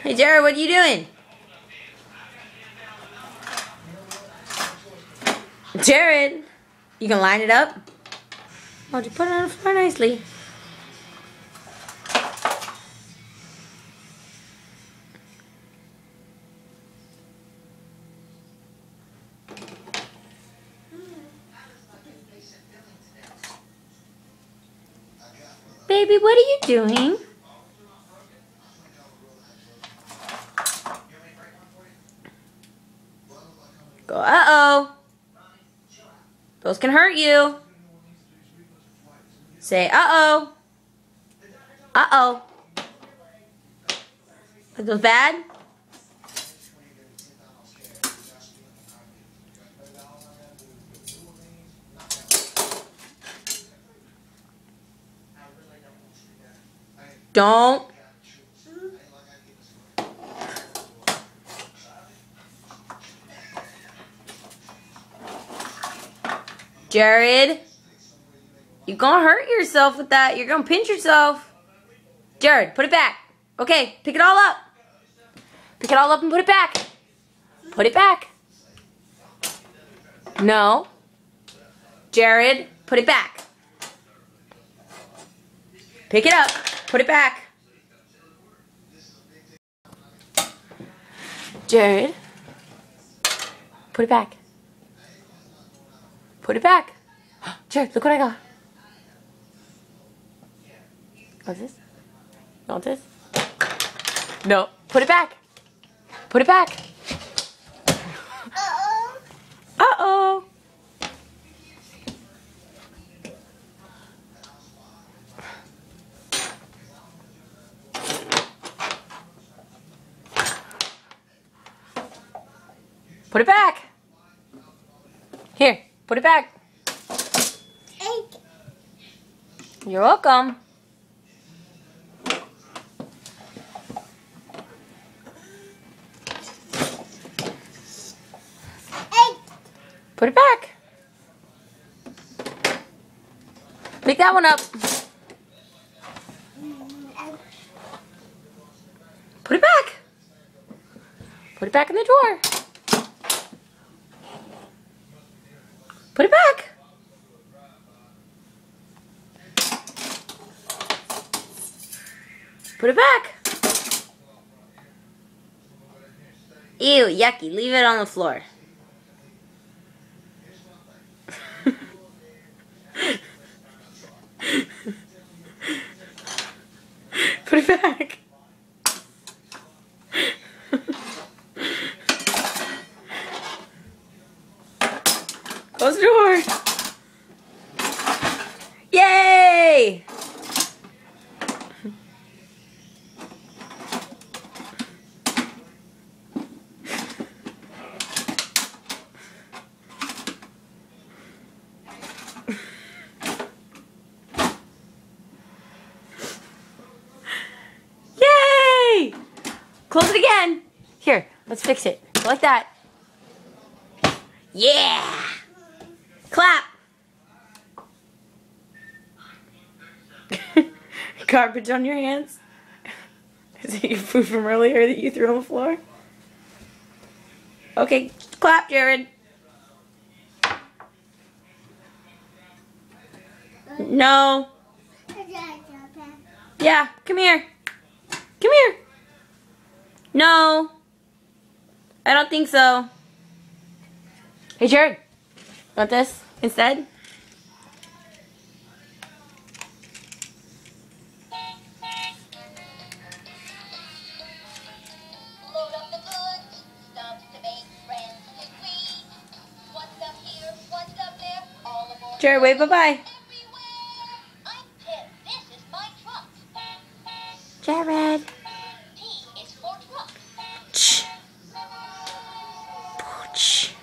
Hey, Jared, what are you doing? Jared, you can line it up? Oh, you put it on the floor nicely. Baby, what are you doing? Go, uh-oh. Those can hurt you. Say, uh-oh. Uh-oh. Are those bad? Don't. Jared, you're gonna hurt yourself with that. You're gonna pinch yourself. Jared, put it back. Okay, pick it all up. Pick it all up and put it back. Put it back. No. Jared, put it back. Pick it up. Put it back. Jared, put it back. Put it back. Jared, look what I got. What's this? You want this? No. Put it back. Put it back. Uh-oh. Uh-oh. Put it back. Here, put it back. You're welcome. Put it back. Pick that one up. Put it back. Put it back in the drawer. Put it back. Put it back. Ew, yucky. Leave it on the floor. Put it back. Close the door. Yay! Yay! Close it again. Here, let's fix it. Like that. Yeah! Clap! Garbage on your hands? Is it your food from earlier that you threw on the floor? Okay, clap, Jared. No. Yeah, come here. Come here. No. I don't think so. Hey, Jared. Want this instead? Jared, wave bye-bye. Jared. Shh. Pooch.